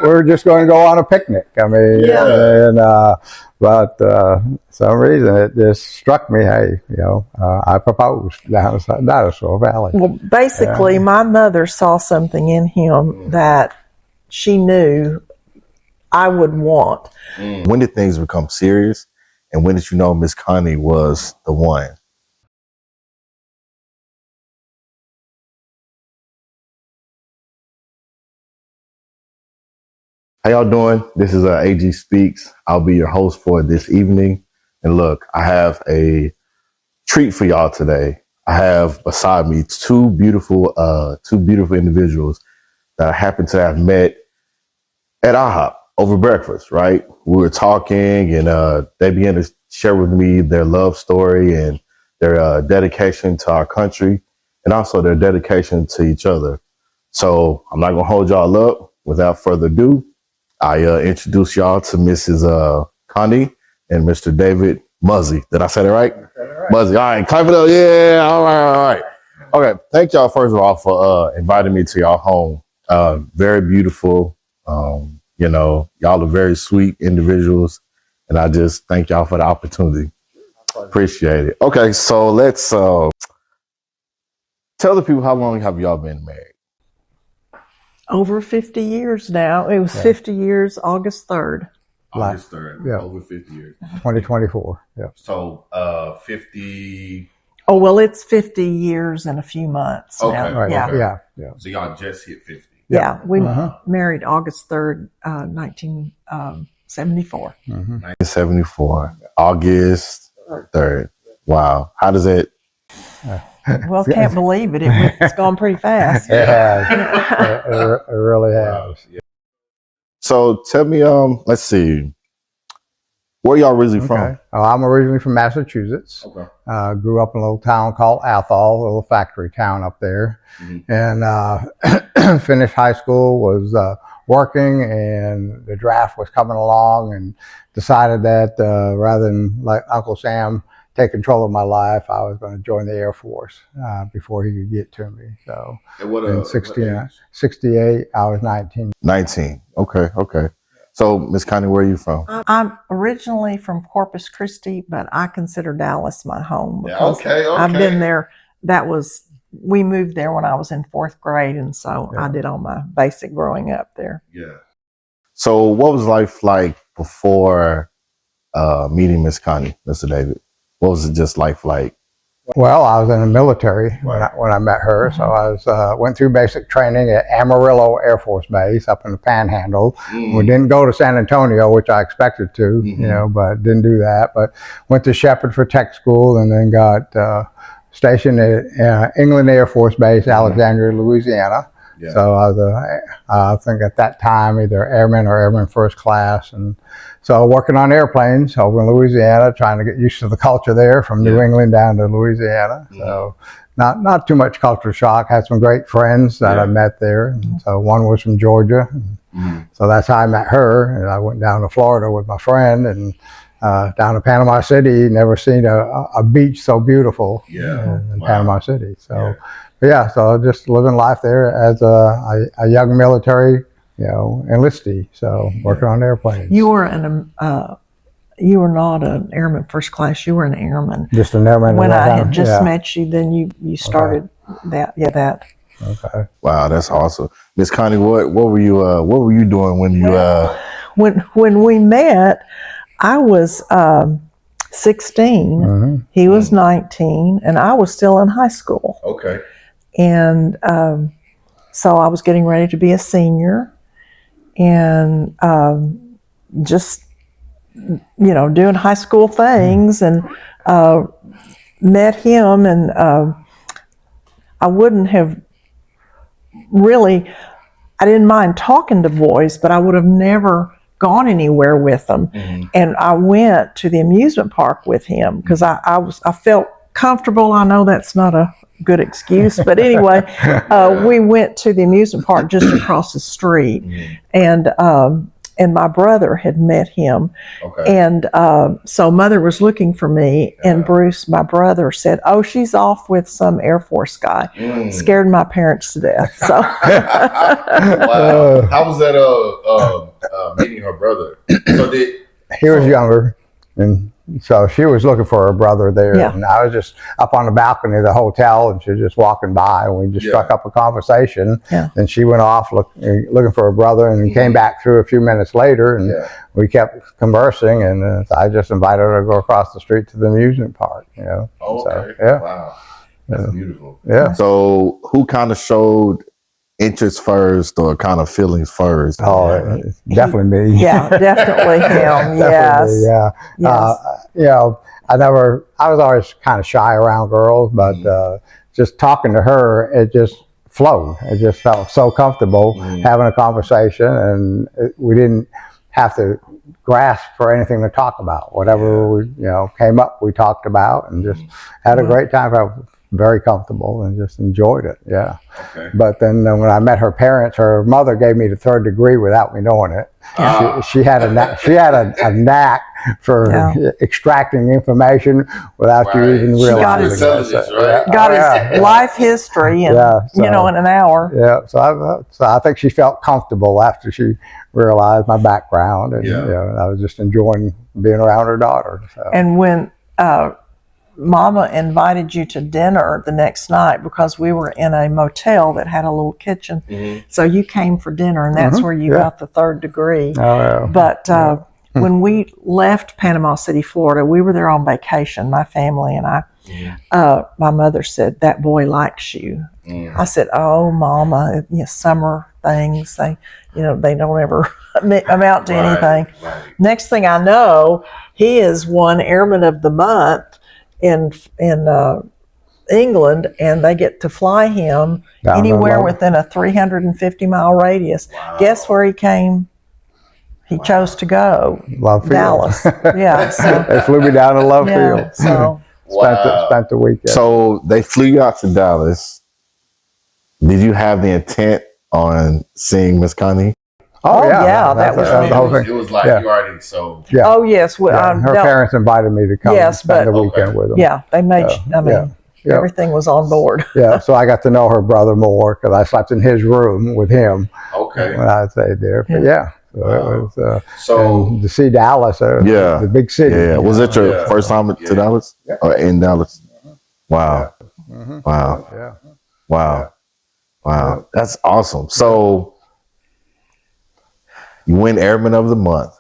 we're just going to go on a picnic. I mean, Yeah. and but some reason it just struck me. Hey, I proposed down Dinosaur Valley. Well, basically, my mother saw something in him that she knew I would want. When did things become serious, and when did you know Miss Connie was the one? How y'all doing? This is AG Speaks. I'll be your host for this evening. And look, I have a treat for y'all today. I have beside me two beautiful individuals that I happen to have met at IHOP over breakfast, right? We were talking and they began to share with me their love story and their dedication to our country and also their dedication to each other. So I'm not going to hold y'all up. Without further ado, I introduce y'all to Mrs. Connie and Mr. David Muzzy. Did I say that right? Muzzy. All right, clap it up. Yeah, all right. Okay, thank y'all first of all for inviting me to y'all home. Very beautiful. Y'all are very sweet individuals, and I just thank y'all for the opportunity. Appreciate it. Okay, so let's tell the people, how long have y'all been married? Over 50 years now. It was 50 years, August 3rd. August 3rd, Yeah. over 50 years. 2024. Yeah. So 50. Oh, well, it's 50 years and a few months Okay. now. Right. Yeah. Yeah. So y'all just hit 50. Yeah. We Uh-huh. married August 3rd, 1974. 1974, August 3rd. Wow. How does it? Well, can't believe it. It's gone pretty fast. It has. It really has. Yeah. So tell me, let's see. Where y'all originally from? I'm originally from Massachusetts. Okay. Grew up in a little town called Athol, a little factory town up there. And finished high school, was working, and the draft was coming along, and decided that rather than let Uncle Sam take control of my life, I was going to join the Air Force before he could get to me. So in 68, I was 19. 19. Okay. So, Miss Connie, where are you from? I'm originally from Corpus Christi, but I consider Dallas my home. Because Okay. I've been there. We moved there when I was in 4th grade, and so I did all my basic growing up there. Yeah. So, what was life like before meeting Miss Connie, Mr. David? What was it just like? Well, I was in the military when I met her, so I went through basic training at Amarillo Air Force Base up in the Panhandle. We didn't go to San Antonio, which I expected to, but didn't do that. But went to Shepherd for tech school, and then got stationed at England Air Force Base, Alexandria, Louisiana. Yeah. So I was, I think at that time, either airman or airman first class. And so working on airplanes over in Louisiana, trying to get used to the culture there from New England down to Louisiana. So not too much culture shock. Had some great friends that I met there. And so one was from Georgia. So that's how I met her. And I went down to Florida with my friend, and down to Panama City. Never seen a beach so beautiful in Panama City. So. Yeah, so just living life there as a young military, enlistee. So working on airplanes. You were you were not an airman first class. You were an airman. Just an airman. When I had just met you, then you started that. Yeah, that. Okay. Wow, that's awesome, Miss Connie. What were you doing when you? When we met, I was 16. He was 19, and I was still in high school. Okay. And so I was getting ready to be a senior, and just, doing high school things, and met him, and I wouldn't have really, I didn't mind talking to boys, but I would have never gone anywhere with them. And I went to the amusement park with him because I felt comfortable. I know that's not a good excuse, but anyway, we went to the amusement park just across the street, and and my brother had met him. Okay. And so Mother was looking for me, and Bruce, my brother, said, "Oh, she's off with some Air Force guy." Scared my parents to death. So, Wow. How was that? Meeting her brother. So He was younger, and so she was looking for her brother there. Yeah. And I was just up on the balcony of the hotel, and she was just walking by, and we just struck up a conversation. Yeah. And she went off looking for her brother, and came back through a few minutes later, and we kept conversing. And I just invited her to go across the street to the amusement park. Okay. So, yeah. Wow. That's beautiful. Yeah. So who kind of showed interest first, or kind of feelings first? Oh, it's definitely me. yeah, definitely him. Definitely, Yes. yeah. Yes. I was always kind of shy around girls, but just talking to her, it just flowed. It just felt so comfortable having a conversation, and we didn't have to grasp for anything to talk about. Whatever we, came up, we talked about, and just had a great time. I was very comfortable and just enjoyed it. Yeah. Okay. But then when I met her parents, her mother gave me the 3rd degree without me knowing it. She had a knack for extracting information without you even realizing. got his intelligence, right? Got his life history, and so, in an hour. Yeah, so I think she felt comfortable after she realized my background, and I was just enjoying being around her daughter. So. And when Mama invited you to dinner the next night, because we were in a motel that had a little kitchen, so you came for dinner, and that's where you got the 3rd degree. Oh, yeah. But when we left Panama City, Florida, we were there on vacation, my family and I. My mother said, "That boy likes you." I said, "Oh, Mama, summer things, they don't ever amount to anything." Right. Next thing I know, he is won Airman of the Month in England, and they get to fly him Down anywhere the within a 350-mile radius. Wow. Guess where he came? He chose to go. Love Field. Dallas. Yeah. So, They flew me down to Love yeah. Field. So Spent the weekend. So they flew you out to Dallas. Did you have the intent on seeing Miss Connie? Oh, yeah, that was the whole thing. It was like Yeah. you already so. Yeah. oh yes, Yeah, her parents invited me to come Yes, spend but- the weekend with them. yeah, they made. yeah. Everything was on board. Yeah, so I got to know her brother more because I slept in his room with him Okay. when I stayed there. But so it was. So And to see Dallas, the big city. yeah, was it your first time to Dallas or in Dallas? Wow. Wow. Yeah. Wow. Wow. That's awesome. So you win Airman of the Month,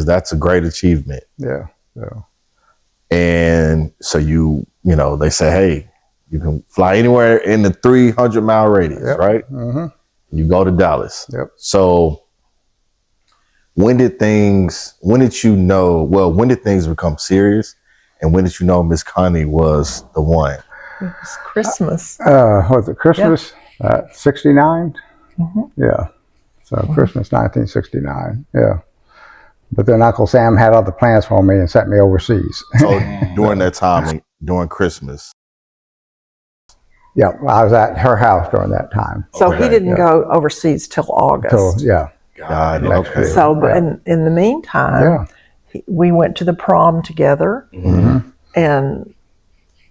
that's a great achievement. Yeah. So, And so they say, hey, you can fly anywhere in the 300-mile radius, right? mm-hmm. You go to Dallas. Yep. So when did things become serious? And when did you know Miss Connie was the one? It was Christmas. was it Christmas? 69? Yeah. So Christmas 1969. Yeah. But then Uncle Sam had other plans for me and sent me overseas. So during that time, during Christmas. Yeah, I was at her house during that time. So he didn't go overseas till August. So God, Next okay. year. So, but in the meantime, we went to the prom together, and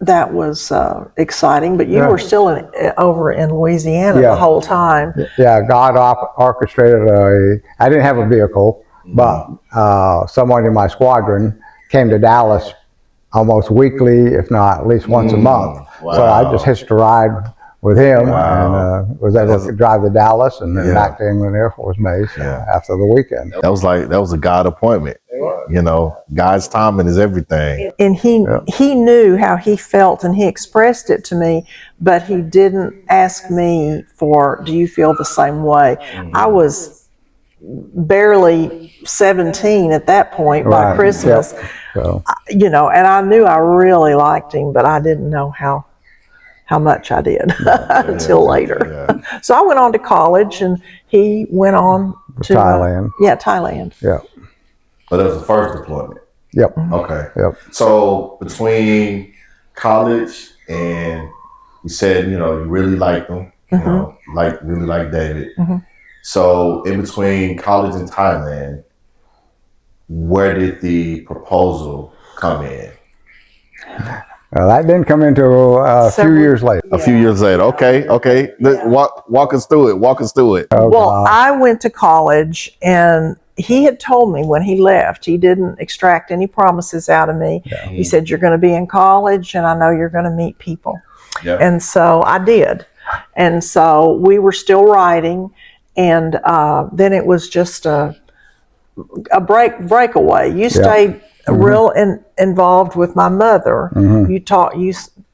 that was exciting. But you were still over in Louisiana the whole time. Yeah, God orchestrated I didn't have a vehicle, but someone in my squadron came to Dallas almost weekly, if not at least once a month. Wow. So I just hitched a ride with him and was able to drive to Dallas and then back to England Air Force Base after the weekend. That was a God appointment. God's timing is everything. And he knew how he felt, and he expressed it to me, but he didn't ask me for, do you feel the same way? I was barely 17 at that point by Christmas. Yep. So, And I knew I really liked him, but I didn't know how much I did until later. Yeah. So I went on to college, and he went on to Thailand. Thailand. Yeah. But that was the first deployment. Yep. Okay. Yep. So between college and you said, you really liked him, really liked David. So in between college and Thailand, where did the proposal come in? That didn't come into a few Several- years later. A few years later. Okay. Walk us through it. Walk us through it. Oh, Well, God. I went to college, and he had told me when he left, he didn't extract any promises out of me. He said, "You're going to be in college, and I know you're going to meet people." Yeah. And so I did. And so we were still writing, and then it was just a breakaway. You stayed real involved with my mother. You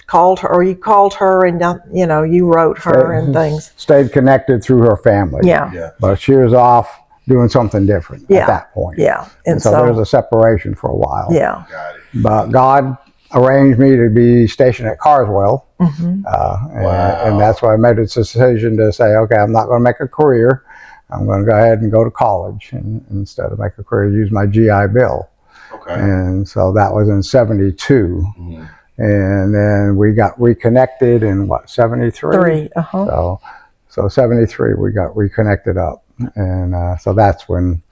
called her, or you called her, and you wrote her and things. Stayed connected through her family. Yeah. But she was off doing something different at that point. Yeah. And so there was a separation for a while. Yeah. Got it. But God arranged me to be stationed at Carswell. And that's why I made a decision to say, okay, I'm not going to make a career. I'm going to go ahead and go to college, and instead of make a career, use my GI Bill. Okay. And so that was in 72. And then we got reconnected in 73? So 73 we got reconnected up. And so that's when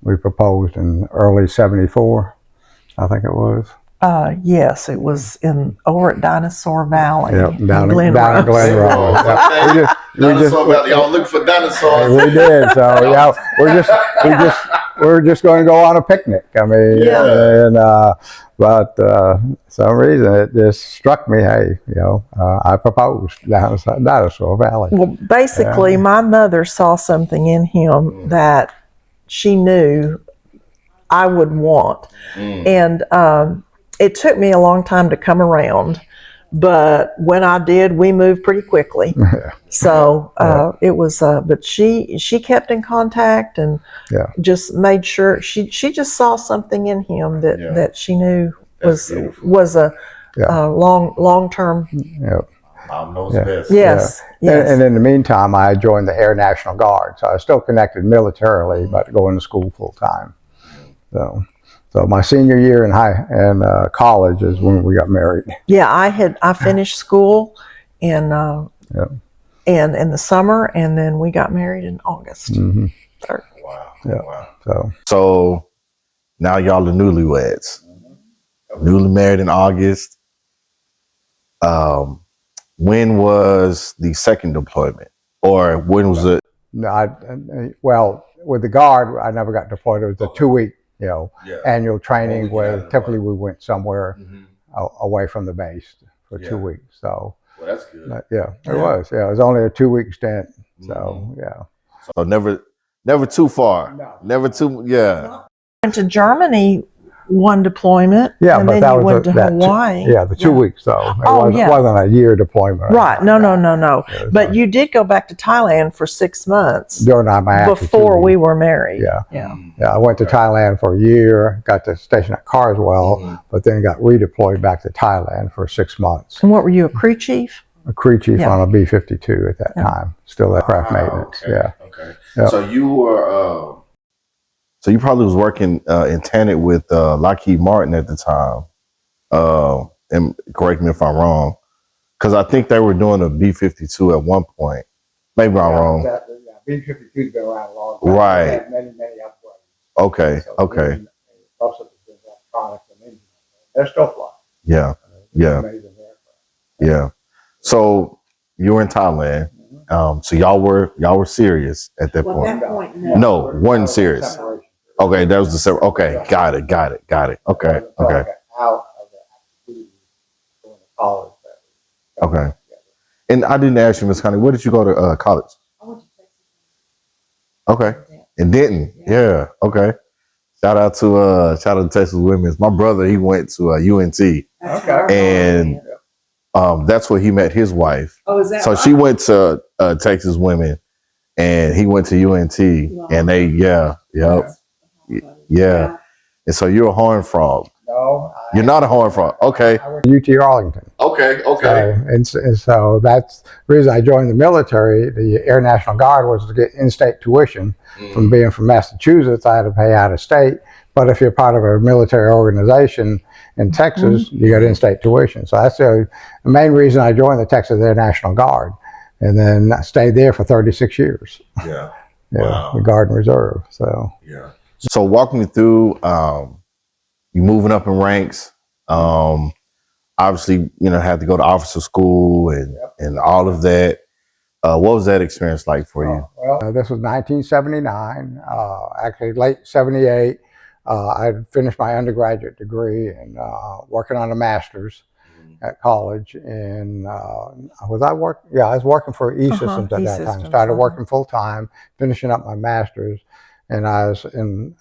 we proposed in early 74, I think it was. Yes, it was over at Dinosaur Valley. Yep, down in Glen Glen Rose. Rose. Yep. Y'all looking for dinosaurs? We did. So yeah, we're just going to go on a picnic. I mean, but some reason it just struck me. Hey, I proposed down at Dinosaur Valley. Well, basically, my mother saw something in him that she knew I would want, and it took me a long time to come around. But when I did, we moved pretty quickly. So it was, but she kept in contact and just made sure she just saw something in him that she knew was a long term. Mom knows best. Yes. And in the meantime, I joined the Air National Guard, so I was still connected militarily, but going to school full time. So my senior year in college is when we got married. Yeah, I finished school in the summer, and then we got married in August. Wow. Yeah. Wow. So now y'all are newlyweds. Newly married in August. When was the second deployment, or when was it? No, well, with the Guard, I never got deployed. It was a 2-week, annual training where typically we went somewhere away from the base for 2 weeks. So, well, that's good. It was. Yeah, it was only a 2-week stint. So, So never too far. No. Never too. Yeah. Went to Germany one deployment. Yeah, and but then that you was went to Hawaii. the 2 weeks though. It wasn't a year deployment. Right. No. But you did go back to Thailand for 6 months During my before we were married. Yeah. I went to Thailand for a year, got to station at Carswell, but then got redeployed back to Thailand for 6 months. And what were you, a crew chief? A crew chief on a B-52 at that time. Still aircraft maintenance. Okay. Yep. So you were. So you probably was working in tandem with Lockheed Martin at the time. And correct me if I'm wrong, because I think they were doing a B-52 at one point. Maybe I'm wrong. B-52's been around a long time. Right. They had many upgrades. Okay. So most of it's been electronics and engines. They're still flying. Yeah. Amazing aircraft. Yeah. So you were in Thailand. So y'all were serious at that point. No, wasn't serious. Separation. Okay, that was the okay. Got it. Okay. Out of the activity going to college. Okay. And I didn't ask you, Miss Connie, where did you go to college? I went to Texas. Okay. In Denton. Yeah. Okay. Shout out to Texas Women's. My brother, he went to UNT, and that's where he met his wife. Oh, is that So right? she went to Texas Women, and he went to UNT, and they yeah. And so you're a Horned Frog. No. You're not a Horned Frog. Okay. I went to UT Arlington. Okay. So that's the reason I joined the military. The Air National Guard was to get in-state tuition. From being from Massachusetts, I had to pay out of state. But if you're part of a military organization in Texas, you get in-state tuition. So that's the main reason I joined the Texas Air National Guard. And then I stayed there for 36 years. Yeah. Wow. the Guard and Reserve. So Yeah. So walk me through you moving up in ranks. Obviously, had to go to officer school and all of that. What was that experience like for you? this was 1979, actually late 78. I had finished my undergraduate degree and working on a master's at college. And was I work? Yeah, I was working for E-Systems at that time. Started working full time, finishing up my master's, and I was in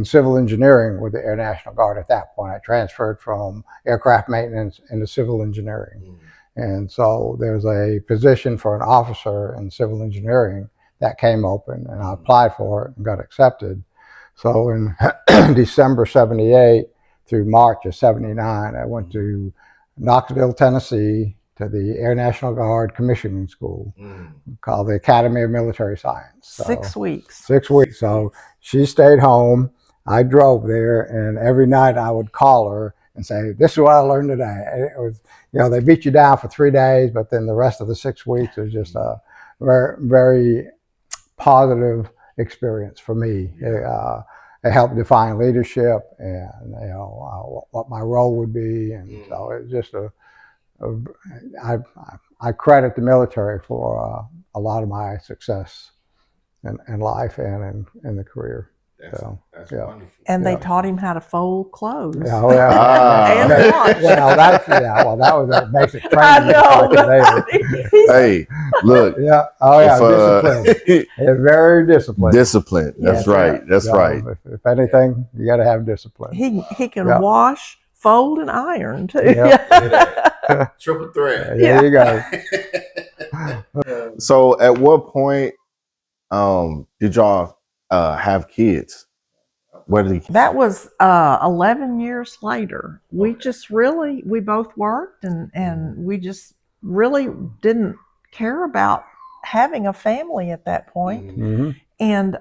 civil engineering with the Air National Guard at that point. I transferred from aircraft maintenance into civil engineering. And so there's a position for an officer in civil engineering that came open, and I applied for it and got accepted. So in December 78 through March of 79, I went to Knoxville, Tennessee, to the Air National Guard Commissioning School called the Academy of Military Science. So, 6 weeks. 6 weeks. So she stayed home. I drove there, and every night I would call her and say, "This is what I learned today." And it was, they beat you down for 3 days, but then the rest of the 6 weeks was just a very, very positive experience for me. It helped define leadership and what my role would be, and so it was just I credit the military for a lot of my success in life and in the career. That's wonderful. And they taught him how to fold clothes. And wash. that was a basic I training. know. Hey, look. Yeah. Discipline. It's very disciplined. Discipline. That's right. That's right. If anything, you got to have discipline. He can wash, fold, and iron too. Triple threat. There you go. So, at what point did y'all have kids? Where did That was 11 years later. We both worked and we just really didn't care about having a family at that point. Mm-hmm. And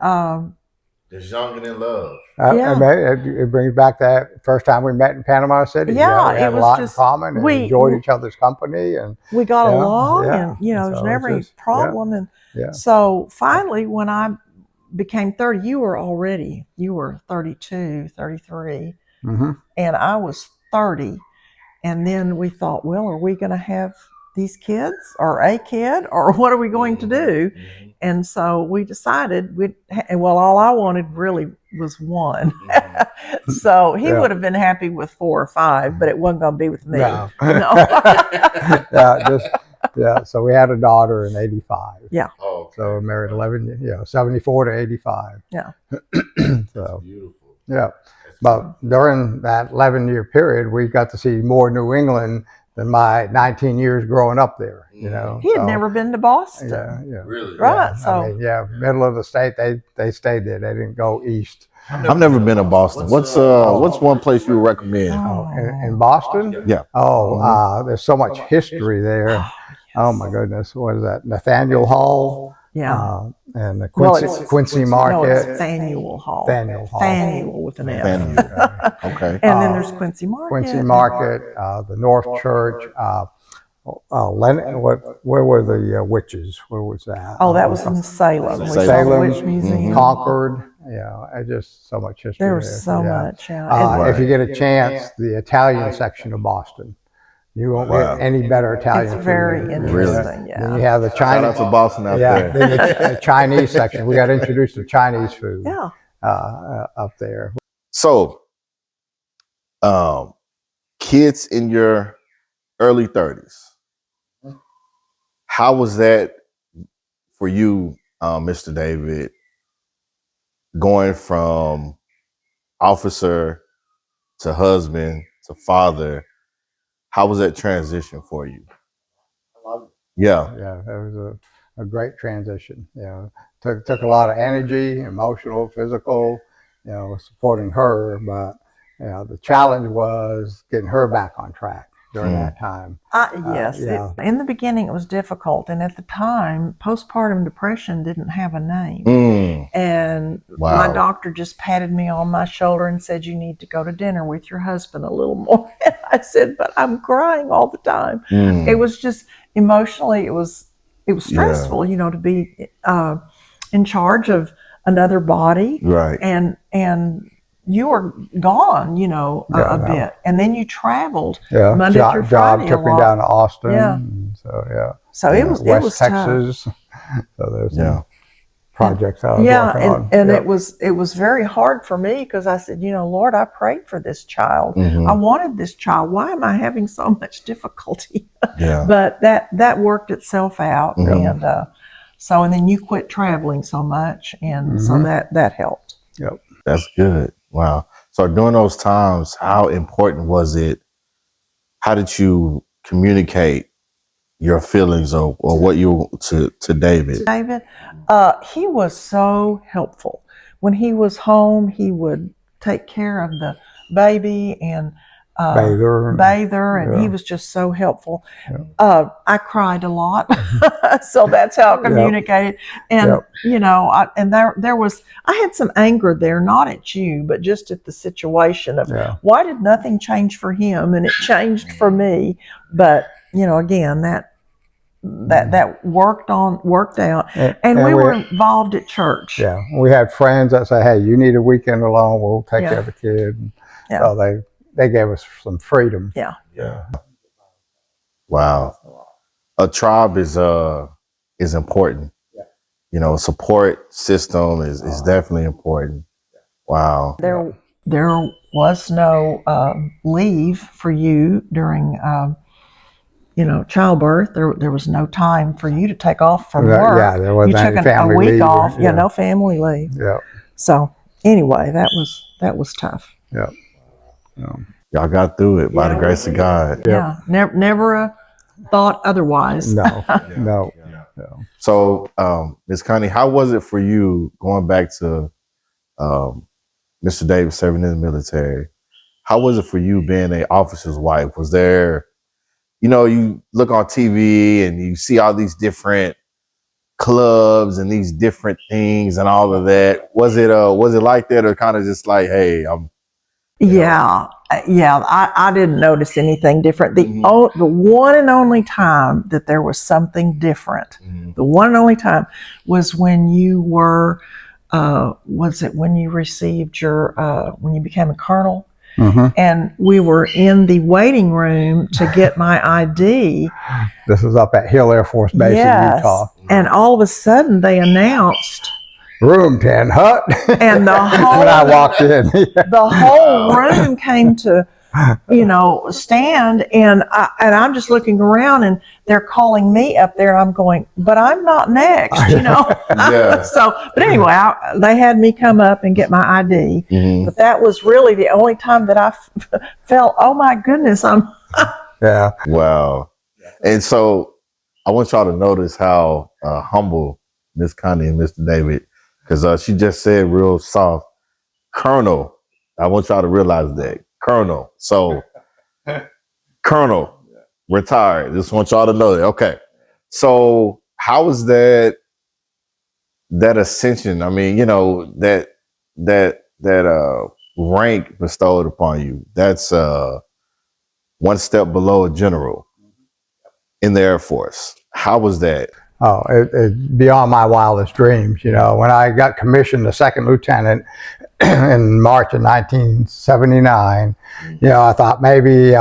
just young and in love. It brings back that first time we met in Panama City. Yeah, we had a lot in common and we enjoyed each other's company, and we got along, and there's never any problem. And so finally, when I became 30, you were 32, 33, and I was 30. And then we thought, well, are we going to have these kids or a kid, or what are we going to do? And so we decided all I wanted really was one. So he would have been happy with 4 or 5, but it wasn't going to be with me. No. So we had a daughter in 85. Yeah. Oh, okay. So we married 11 years, 74 to 85. Yeah. So beautiful. Yeah. But during that 11-year period, we got to see more New England than my 19 years growing up there. He had never been to Boston. Yeah. Really? Right. So middle of the state, they stayed there. They didn't go east. I've never been to Boston. What's one place you would recommend? In Boston? Yeah. There's so much history there. Oh my goodness, what is that? Nathaniel Hall. Yeah. And the Quincy Market. No, it's Faneuil Hall. Faneuil with an F. Okay. And then there's Quincy Market. Quincy Market, the North Church. Where were the witches? Where was that? Oh, that was in Salem. Salem, Witch Museum. Concord. Just so much history. There was so much. If you get a chance, the Italian section of Boston. You won't get any better Italian food. It's very interesting. Really? Then you have the Chinese. Shout out to Boston out there. Then the Chinese section. We got introduced to Chinese food. Yeah. Up there. So, kids in your early 30s. How was that for you, Mr. David, going from officer to husband to father? How was that transition for you? I loved it. Yeah, it was a great transition. Took a lot of energy, emotional, physical, supporting her. But the challenge was getting her back on track during that time. Yes. In the beginning, it was difficult. And at the time, postpartum depression didn't have a name. And my doctor just patted me on my shoulder and said, "You need to go to dinner with your husband a little more." And I said, "But I'm crying all the time." It was just emotionally, it was stressful, to be in charge of another body, Right. and you were gone, a no. bit, and then you traveled Yeah, Monday through Friday job took a me lot. down to Austin. Yeah. And so yeah, So it was West tough. Texas. So there's Yeah. some projects I was Yeah, working on. and Yep. it was very hard for me because I said, Lord, I prayed for this child. Mhm. I wanted this child. Why am I having so much difficulty? Yeah. But that worked itself out, Mhm. and then you quit traveling so much, and so that helped. Yep. That's good. Wow. So during those times, how important was it? How did you communicate your feelings or what you to David? David, he was so helpful. When he was home, he would take care of the baby and bather, and he was just so helpful. I cried a lot, so that's how I communicated. And I had some anger there, not at you, but just at the situation of why did nothing change for him and it changed for me. But again, that worked out, and we were involved at church. Yeah, we had friends that say, "Hey, you need a weekend alone. We'll take care of the kid." And so they gave us some freedom. Yeah. Wow. A tribe is important. Support system is definitely important. Wow. There was no leave for you during childbirth. There was no time for you to take off from work. Yeah, there wasn't you took any family a week leave. off. No family leave. Yeah. So anyway, that was tough. Yeah. Y'all got through it by the grace of God. Yeah. Never a thought otherwise. No. So, Ms. Connie, how was it for you going back to Mr. Davis serving in the military? How was it for you being an officer's wife? Was there, you look on TV and you see all these different clubs and these different things and all of that. Was it like that, or kind of just like, hey, I didn't notice anything different. The one and only time that there was something different, the one and only time was when you were, was it when you received your, when you became a colonel? And we were in the waiting room to get my ID. This was up at Hill Air Force Base in Utah. And all of a sudden they announced Room 10 hut. And the whole when I walked in, the whole room came to, stand, and I'm just looking around, and they're calling me up there, and I'm going, but I'm not next, Yeah. So, but anyway, they had me come up and get my ID, but that was really the only time that I felt, oh my goodness, Yeah. Wow. And so I want y'all to notice how humble Miss Connie and Mr. David, because she just said real soft, Colonel. I want y'all to realize that. Colonel. So, Colonel, retired. Just want y'all to know that. Okay. So, how was that ascension? I mean, that rank bestowed upon you. That's one step below a general in the Air Force. How was that? Oh, it's beyond my wildest dreams. When I got commissioned a second lieutenant in March of 1979, I thought maybe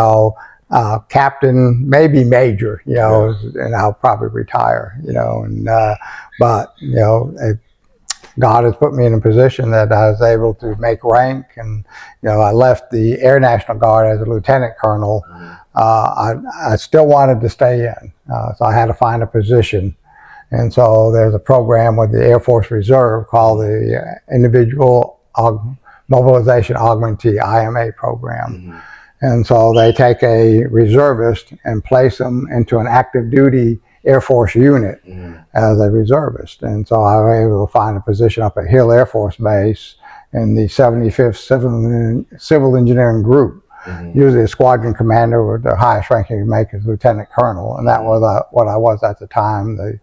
captain, maybe major, and I'll probably retire, but God has put me in a position that I was able to make rank, and I left the Air National Guard as a lieutenant colonel. I still wanted to stay in, so I had to find a position. And so there's a program with the Air Force Reserve called the Individual Mobilization Augmentee, IMA program. And so they take a reservist and place them into an active duty Air Force unit as a reservist. And so I was able to find a position up at Hill Air Force Base in the 75th Civil Engineering Group. Usually a squadron commander, with the highest ranking you make is lieutenant colonel, and that was what I was at the time, the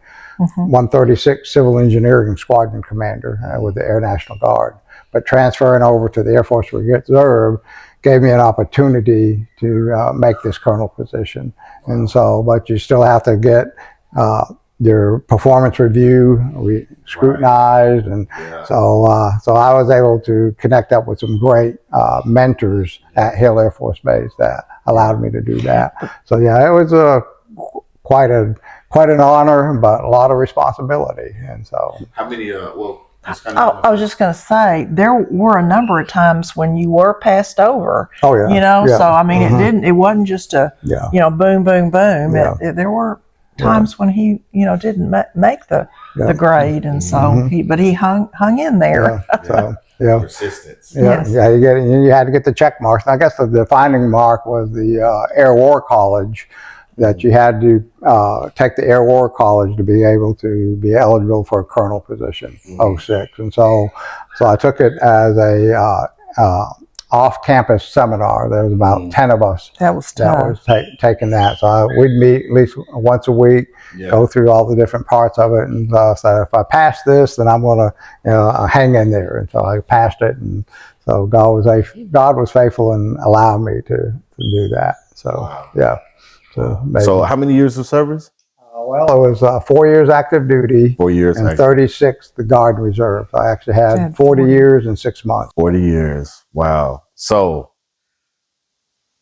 136 Civil Engineering Squadron Commander with the Air National Guard. But transferring over to the Air Force Reserve gave me an opportunity to make this colonel position. And so, but you still have to get your performance review. We scrutinized, and so I was able to connect up with some great mentors at Hill Air Force Base that allowed me to do that. So yeah, it was quite an honor, but a lot of responsibility. And so, How many? I was just going to say there were a number of times when you were passed over. oh yeah, You know, yeah. so I mean, it wasn't just a Yeah. boom, boom, boom. Yeah. There were times when he didn't make the grade, and so he hung in there. Yeah. So yeah. Persistence. Yeah, Yes. yeah, you had to get the check marks. And I guess the defining mark was the Air War College, that you had to take the Air War College to be able to be eligible for a colonel position, 06. And so I took it as a off-campus seminar. There was about 10 of us That was that tough. was taking that. So we'd meet at least once a week, go through all the different parts of it, and so if I pass this, then I'm going to hang in there. And so I passed it, and so God was faithful and allowed me to do that. So yeah. So how many years of service? Well, it was 4 years active duty 4 years. and active. 36 the Guard Reserve. So I actually had Had 40 40. years and 6 months. 40 years. Wow. So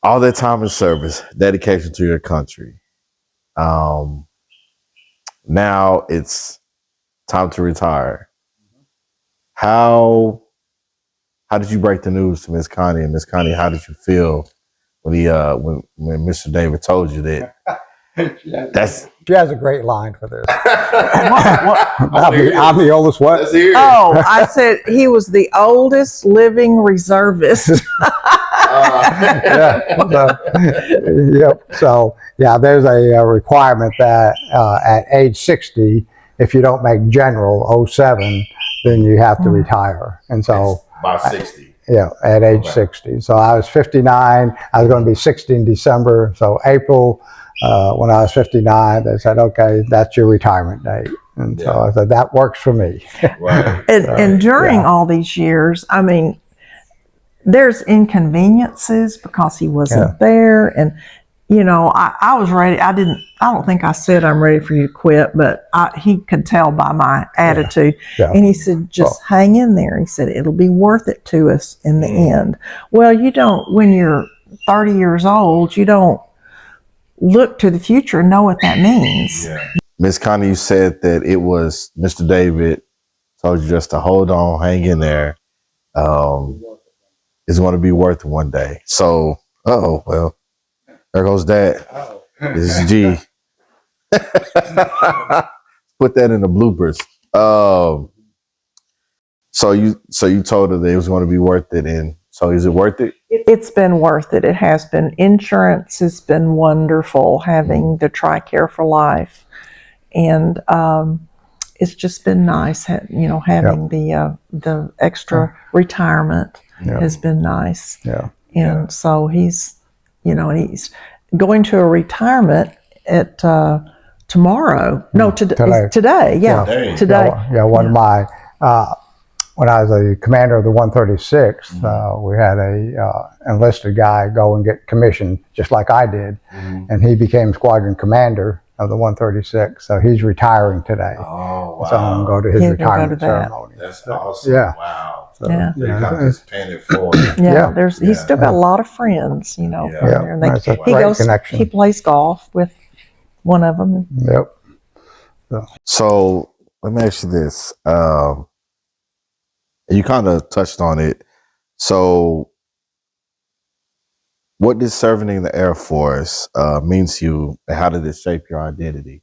all that time in service, dedication to your country. Now it's time to retire. How did you break the news to Miss Connie? And Miss Connie, how did you feel when when Mr. David told you that? She has a great line for this. What? I'm the oldest what? Let's hear it. Oh, I said he was the oldest living reservist. Yeah. Yep. So yeah, there's a requirement that at age 60, if you don't make general 07, then you have to retire. And so About 60. yeah, at age 60. So I was 59. I was going to be 60 in December. So April, when I was 59, they said, okay, that's your retirement date. And so I said, that works for me. Right. And during all these years, I mean, there's inconveniences because he wasn't there. And, I was ready. I don't think I said I'm ready for you to quit, but he could tell by my attitude. Yeah. And he said, just hang in there. He said, it'll be worth it to us in the end. Well, you don't, when you're 30 years old, you don't look to the future and know what that means. Yeah. Miss Connie, you said that it was Mr. David told you just to hold on, hang in there. It's going to be worth it one day. So, well, there goes that. This is G. Put that in the bloopers. So you told her that it was going to be worth it, and so is it worth it? It's been worth it. It has been. Insurance has been wonderful, having the TRICARE for Life, and it's just been nice. Having the extra retirement has been nice. Yeah. And so he's going to a retirement at tomorrow. No, today. Yeah, today. One of my when I was a commander of the 136, we had a enlisted guy go and get commissioned just like I did, and he became squadron commander of the 136. So he's retiring today. Oh, wow. So I'm going to go to his retirement ceremony. That's awesome. Yeah. Wow. So, Yeah. So you kind of just paying it forward. He's still got a lot of friends, from there. And that's a great connection. He plays golf with one of them. Yep. So let me ask you this. You kind of touched on it. So what did serving in the Air Force mean to you, and how did it shape your identity?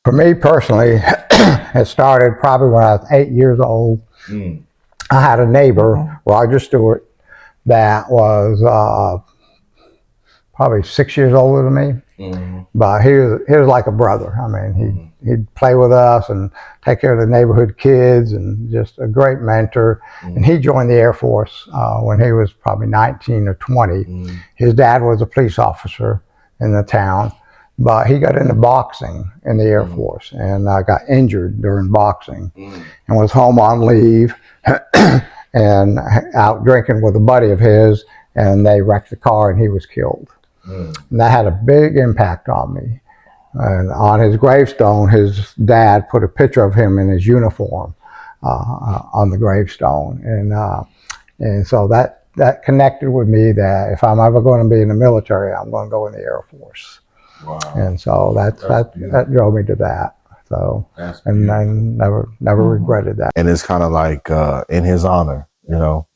For me personally, it started probably when I was 8 years old. I had a neighbor, Roger Stewart, that was probably 6 years older than me. But he was like a brother. I mean, he'd play with us and take care of the neighborhood kids, and just a great mentor. And he joined the Air Force when he was probably 19 or 20. His dad was a police officer in the town, but he got into boxing in the Air Force and got injured during boxing and was home on leave and out drinking with a buddy of his, and they wrecked the car and he was killed. And that had a big impact on me. And on his gravestone, his dad put a picture of him in his uniform on the gravestone, and so that connected with me that if I'm ever going to be in the military, I'm going to go in the Air Force. Wow. And so that drove me to that. So, and I never regretted that. And it's kind of like in his honor, you know.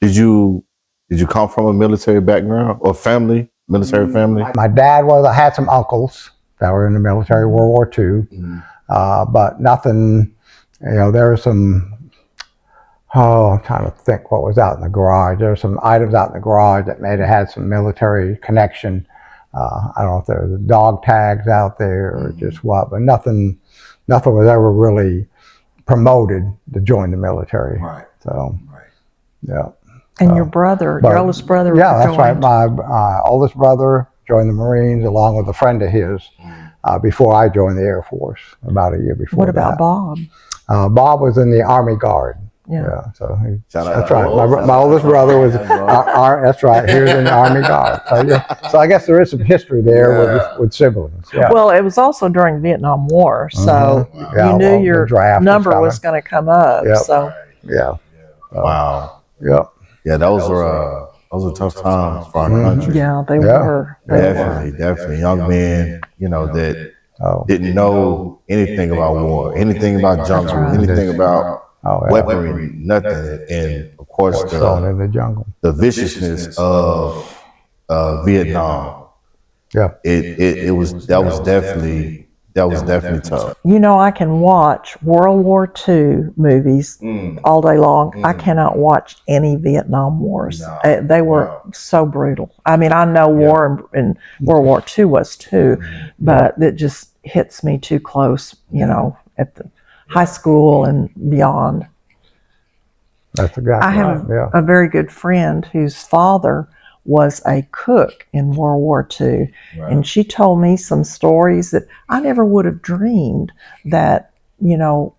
Did you come from a military background or family, military family? My dad I had some uncles that were in the military, World War II, but nothing, you know, there were some, I'm trying to think what was out in the garage. There were some items out in the garage that may have had some military connection. I don't know if there were dog tags out there or just what, but nothing was ever really promoted to join the military. Right. So, yeah. And your brother, your oldest brother, yeah, that's right. joined. My oldest brother joined the Marines along with a friend of his before I joined the Air Force, about a year before. What about that. Bob? Bob was in the Army Guard. Yeah. So That's right. My oldest brother was. That's right. He was in the Army Guard. So I guess there is some history there with siblings. Yeah. Well, it was also during the Vietnam War, so Yeah, you knew well, your the draft number was going to come up. Yep. So Yeah. Wow. Yeah. Yeah, those were tough times for our country. yeah, they Yeah. were. They were. Definitely. Young men, you know, that Oh. didn't know anything about war, anything about jungle, right. anything about Oh, yeah. weaponry, nothing. And of course, Thrown in the jungle. the viciousness of Vietnam. Yeah. That was definitely tough. You know, I can watch World War II movies all day long. I cannot watch any Vietnam Wars. They were so brutal. I mean, I know war in World War II was too, but it just hits me too close, you know, at the high school and beyond. That's exactly I have right. Yeah. a very good friend whose father was a cook in World War II. And she told me some stories that I never would have dreamed that, you know,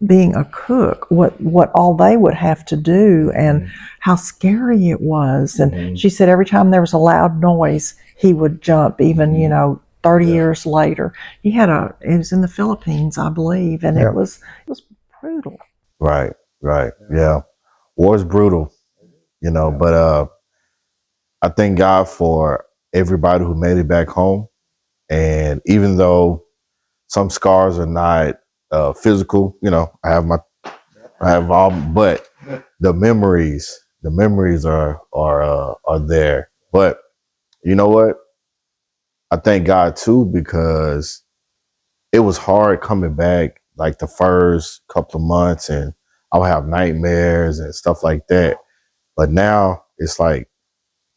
being a cook, what all they would have to do and how scary it was. And she said every time there was a loud noise, he would jump, even, you know, 30 years later. It was in the Philippines, I believe, and it was brutal. Right. Yeah. War is brutal, you know, but I thank God for everybody who made it back home. And even though some scars are not physical, you know, I have all, but the memories are there. But you know what? I thank God too, because it was hard coming back like the first couple of months, and I would have nightmares and stuff like that. But now it's like,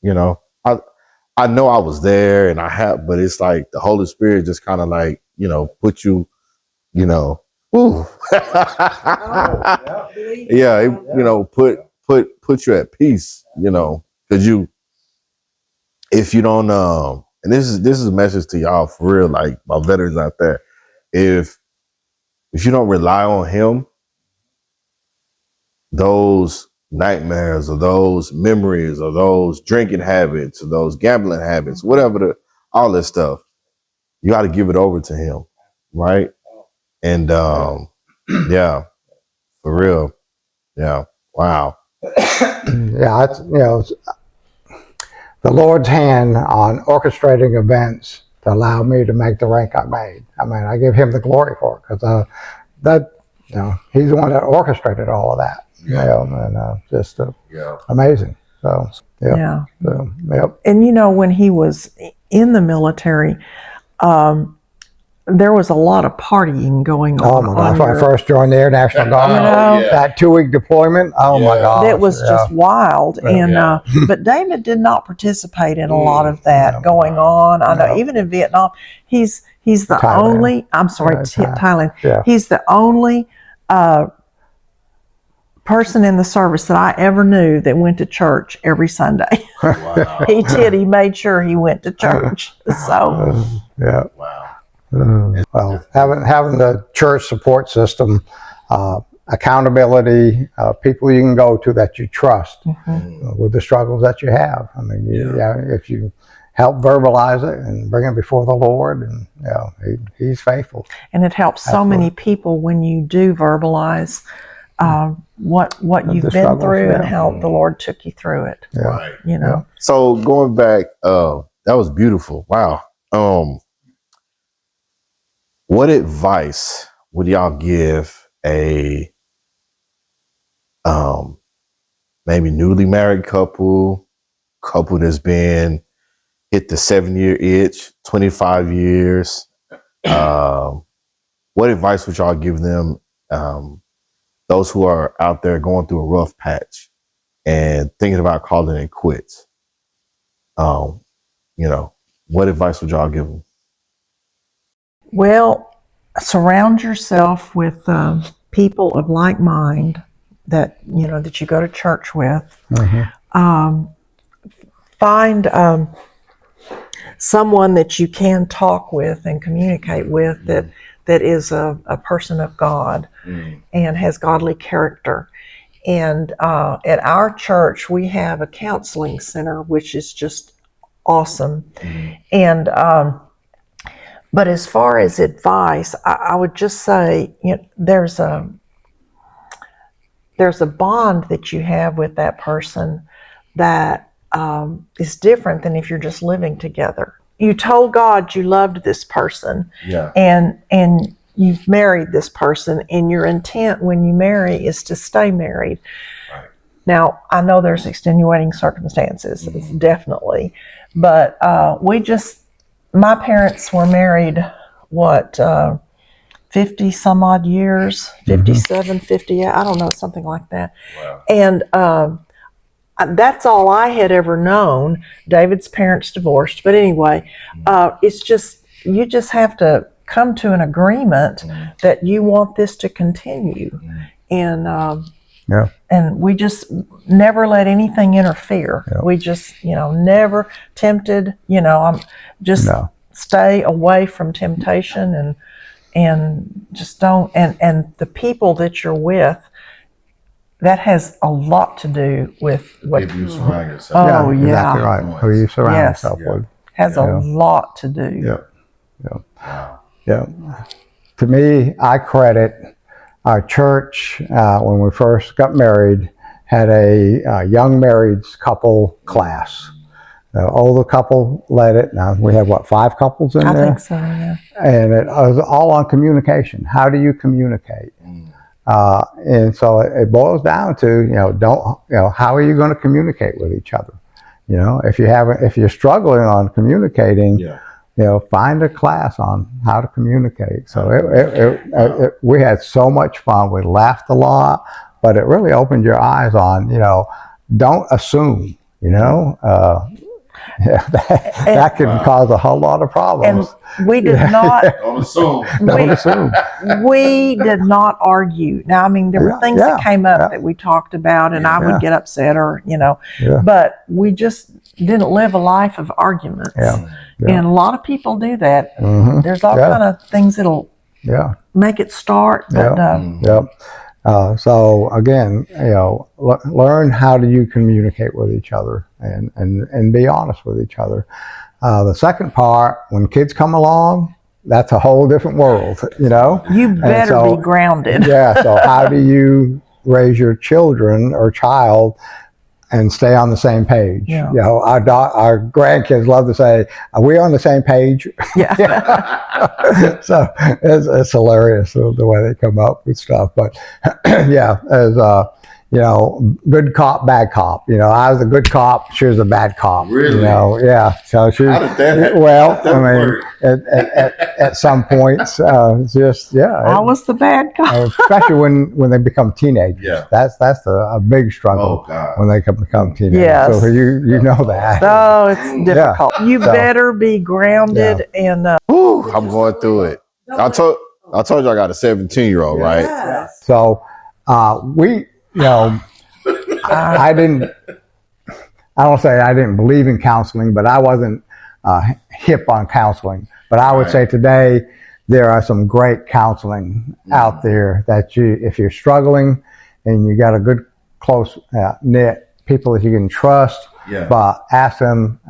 you know, I know I was there and but it's like the Holy Spirit just kind of like, you know, put you, you know, ooh. You know, put you at peace, you know, because if you don't, and this is a message to y'all for real, like my veterans out there, if you don't rely on Him, those nightmares or those memories or those drinking habits or those gambling habits, whatever all this stuff, you got to give it over to Him, right? And yeah, for real, yeah, wow, Yeah, it's, you know, the Lord's hand on orchestrating events to allow me to make the rank I made. I mean, I give Him the glory for it, because you know, He's the one that orchestrated all of that. You know, and just amazing. So Yeah. So, yep. And you know, when he was in the military, there was a lot of partying going on. Oh my gosh! When I first joined the Air National Guard, that 2-week deployment. Oh my gosh! It was just wild. And but David did not participate in a lot of that going on. I know even in Vietnam, he's the Thailand. only. I'm sorry, Thailand. Yeah. He's the only person in the service that I ever knew that went to church every Sunday. wow, He did. He made sure he went to church. So yeah. wow. Well, having the church support system, accountability, people you can go to that you trust with the struggles that you have. I mean, if you help verbalize it and bring it before the Lord, and He's faithful. And it helps so Absolutely. many people when you do verbalize what you've the been struggles, through and yeah. how the Lord took you through it. Yeah. Right. You know. So going back, that was beautiful. Wow. What advice would y'all give a maybe newly married couple that's been hit the 7-year itch, 25 years? What advice would y'all give them? Those who are out there going through a rough patch and thinking about calling it quits. What advice would y'all give them? Well, surround yourself with people of like mind that you go to church with. Mm-hmm. Find someone that you can talk with and communicate with that is a person of God and has godly character. And at our church, we have a counseling center, which is just awesome. And but as far as advice, I would just say, there's a bond that you have with that person that is different than if you're just living together. You told God you loved this person, and you've married this person, and your intent when you marry is to stay married. Right. Now, I know there's extenuating circumstances, definitely, but my parents were married, 50 some odd years, 57, 50, I don't know, something like that. Wow. And that's all I had ever known. David's parents divorced, but anyway, it's just, you just have to come to an agreement that you want this to continue. And and we just never let anything interfere. We just, never tempted, I'm just stay away from temptation and just don't, and the people that you're with, that has a lot to do with what If you surround yourself. Oh, yeah. Exactly right. Who you surround Yes. yourself with. has a lot to do. Yeah. To me, I credit our church, when we first got married, had a young married couple class. The older couple led it. Now we have 5 couples in I there? think so, yeah. And it was all on communication. How do you communicate? And so it boils down to, how are you going to communicate with each other? If you're struggling on communicating, find a class on how to communicate. So we had so much fun. We laughed a lot, but it really opened your eyes on, don't assume, that can cause a whole lot of problems. And we did not. Don't assume. Don't assume. We did not argue. Now, I mean, there were things that came up that we talked about, and I would get upset, or but we just didn't live a life of arguments. And a lot of people do that. There's all kind of things that'll make it start. But, so again, learn how do you communicate with each other and be honest with each other. The second part, when kids come along, that's a whole different world, You better be grounded. So how do you raise your children or child and stay on the same page? Our grandkids love to say, "Are we on the same page?" So it's hilarious the way they come up with stuff. But as good cop, bad cop. I was a good cop. She was a bad cop. Really? So she. How did that? Well, at some points, I was the bad guy. Especially when they become teenagers. That's a big struggle when they become teenagers. Yes. So you know that. Oh, it's difficult. You better be grounded and. I'm going through it. I told you I got a 17-year-old, right? So we. I don't say I didn't believe in counseling, but I wasn't hip on counseling. But I would say today there are some great counseling out there that if you're struggling and you got a good close knit people that you can trust, Yeah. But ask them,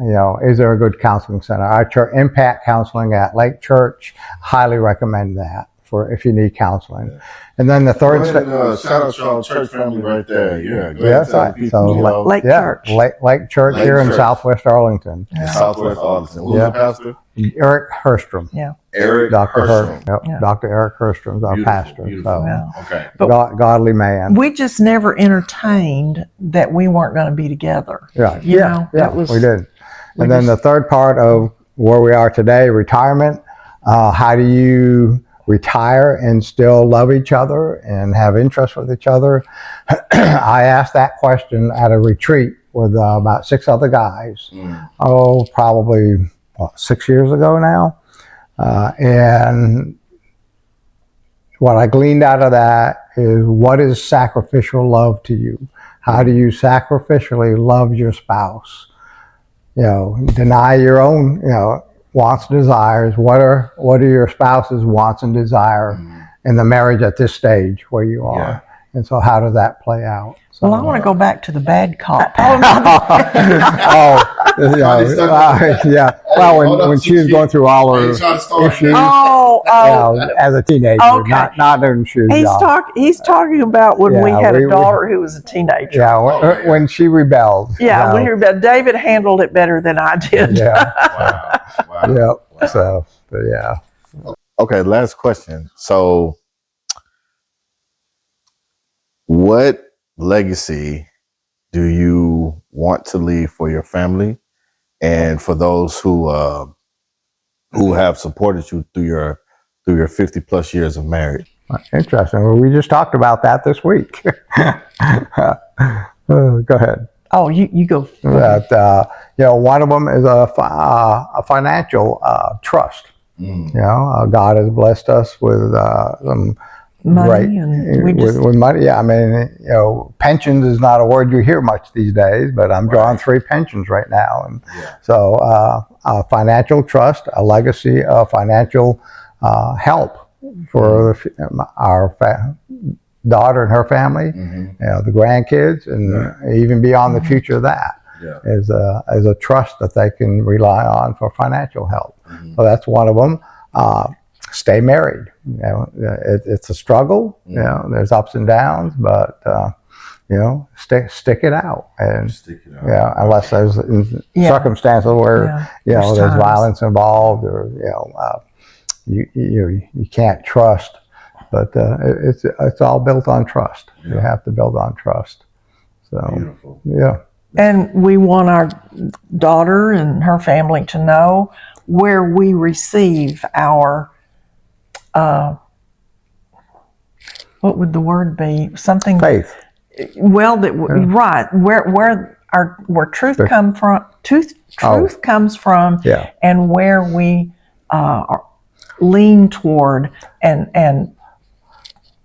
is there a good counseling center? Our church, Impact Counseling at Lake Church, highly recommend that for if you need counseling. Yeah. And then the third Go ahead and, shout out your church family right there. Yeah. Go ahead Yeah, and tell the people so you love. Lake Church. Lake Church Lake here in Church. Southwest Arlington. in Southwest Arlington. Who's Yeah. the pastor? Eric Herstrom. Yeah. Eric Dr. Herschel. Yeah. Dr. Eric Herstrom's our Beautiful, pastor. beautiful. So, Yeah. Okay. But- godly man. We just never entertained that we weren't going to be together. Yeah, You know, that was- we did. we And then the just- third part of where we are today, retirement. How do you retire and still love each other and have interest with each other? I asked that question at a retreat with about 6 other guys. Probably 6 years ago now. And what I gleaned out of that is, what is sacrificial love to you? How do you sacrificially love your spouse? Deny your own, wants, desires. What are your spouse's wants and desire in the marriage at this stage where you are? Yeah. And so how does that play out? So, Well, I want to go back to the bad cop. yeah. Well, when she was going through all her issues as a teenager, Okay. not when she was young. He's talking about when we Yeah, had we- a daughter who was a teenager. Yeah, when she rebelled. Yeah, David handled it better than I did. Yeah, Wow. yeah. So, but yeah. Okay, last question. So, what legacy do you want to leave for your family and for those who have supported you through your 50 plus years of marriage? Interesting. Well, we just talked about that this week. Go ahead. Oh, you go. That one of them is a financial trust. God has blessed us with some Money, great and we just with money. Yeah, I mean, pensions is not a word you hear much these days, but I'm drawing 3 pensions right now, and so a financial trust, a legacy of financial help for our daughter and her family, the grandkids, and even beyond the future of that. Is a trust that they can rely on for financial help. So that's one of them. Stay married. It's a struggle. There's ups and downs, but stick it out. And unless there's circumstances where There's there's times. violence involved, or you can't trust. But it's all built on trust. You have to build on trust. So Beautiful. yeah. And we want our daughter and her family to know where we receive our, what would the word be? Something. Faith. Well, right. Where truth come from. Truth comes from. Yeah. And where we lean toward and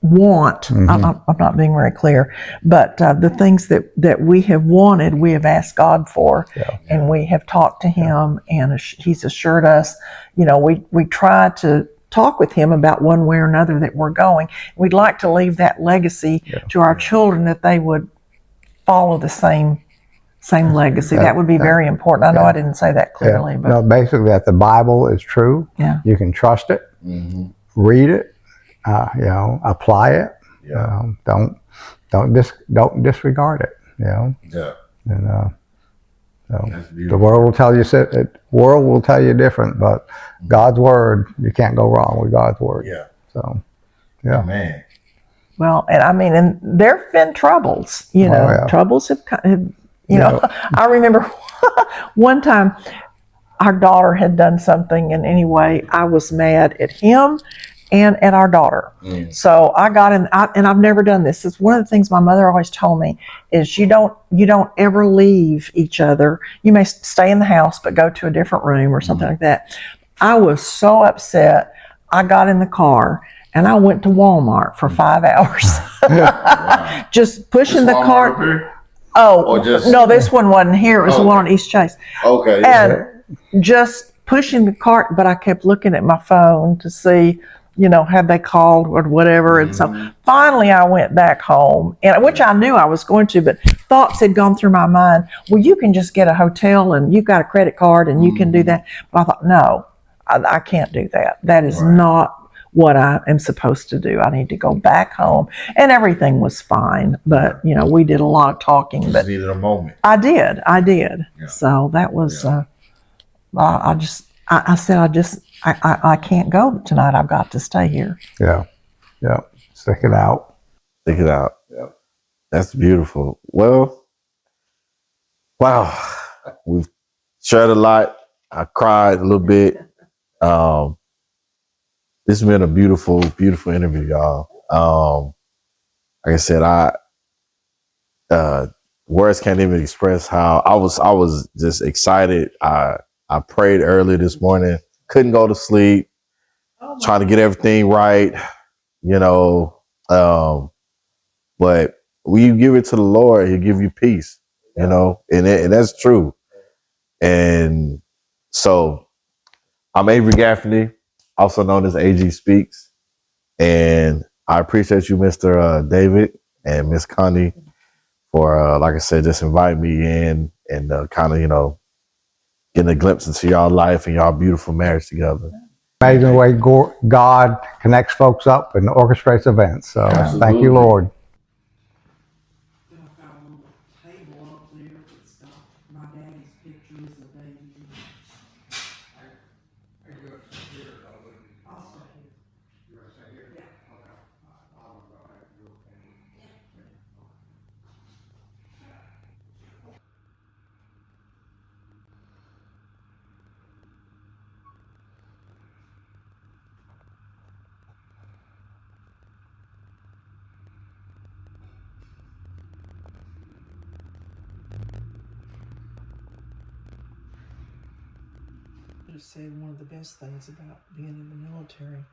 want. I'm not being very clear, but the things that we have wanted, we have asked God for, and we have talked to Him, and He's assured us. We try to talk with Him about one way or another that we're going. We'd like to leave that legacy to our children, that they would follow the same legacy. That would be very important. I know I didn't say that clearly, but Basically, that the Bible is true. Yeah. You can trust it, read it, apply it. Don't disregard it. And the world will tell you world will tell you different, but God's word, you can't go wrong with God's word. So Man. well, and I mean, and there've been troubles. Troubles have I remember one time our daughter had done something, and anyway, I was mad at him and at our daughter. So I got in, and I've never done this. It's one of the things my mother always told me is you don't ever leave each other. You may stay in the house, but go to a different room or something like that. I was so upset. I got in the car and I went to Walmart for 5 hours, just pushing the cart. Oh, no, this one wasn't here. It was the one on East Chase. Okay. And just pushing the cart, but I kept looking at my phone to see had they called or whatever. And so finally I went back home, and which I knew I was going to, but thoughts had gone through my mind. Well, you can just get a hotel and you've got a credit card and you can do that. But I thought, no, I can't do that. That is not what I am supposed to do. I need to go back home. And everything was fine. But, we did a lot of talking. Just But needed a moment. I did. Yeah. So that was, I said, I can't go tonight. I've got to stay here. Yeah. Stick it out. Stick it out. Yep. That's beautiful. Well, wow. We've shared a lot. I cried a little bit. This has been a beautiful, beautiful interview, y'all. Like I said, words can't even express how I was just excited. I prayed early this morning, couldn't go to sleep, trying to get everything right, but when you give it to the Lord, He'll give you peace, and that's true. And so I'm Avery Gaffney, also known as AG Speaks, and I appreciate you, Mr. David and Miss Connie, for like I said, just inviting me in and kind of getting a glimpse into y'all life and y'all beautiful marriage together. Amazing way God connects folks up and orchestrates events. So thank you, Lord. Just said one of the best things about being in the military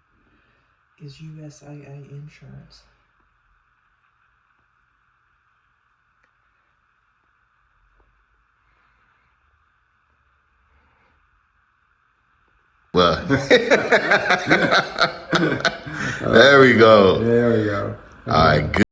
is USAA insurance. Well, there we go. There we go. All right, good.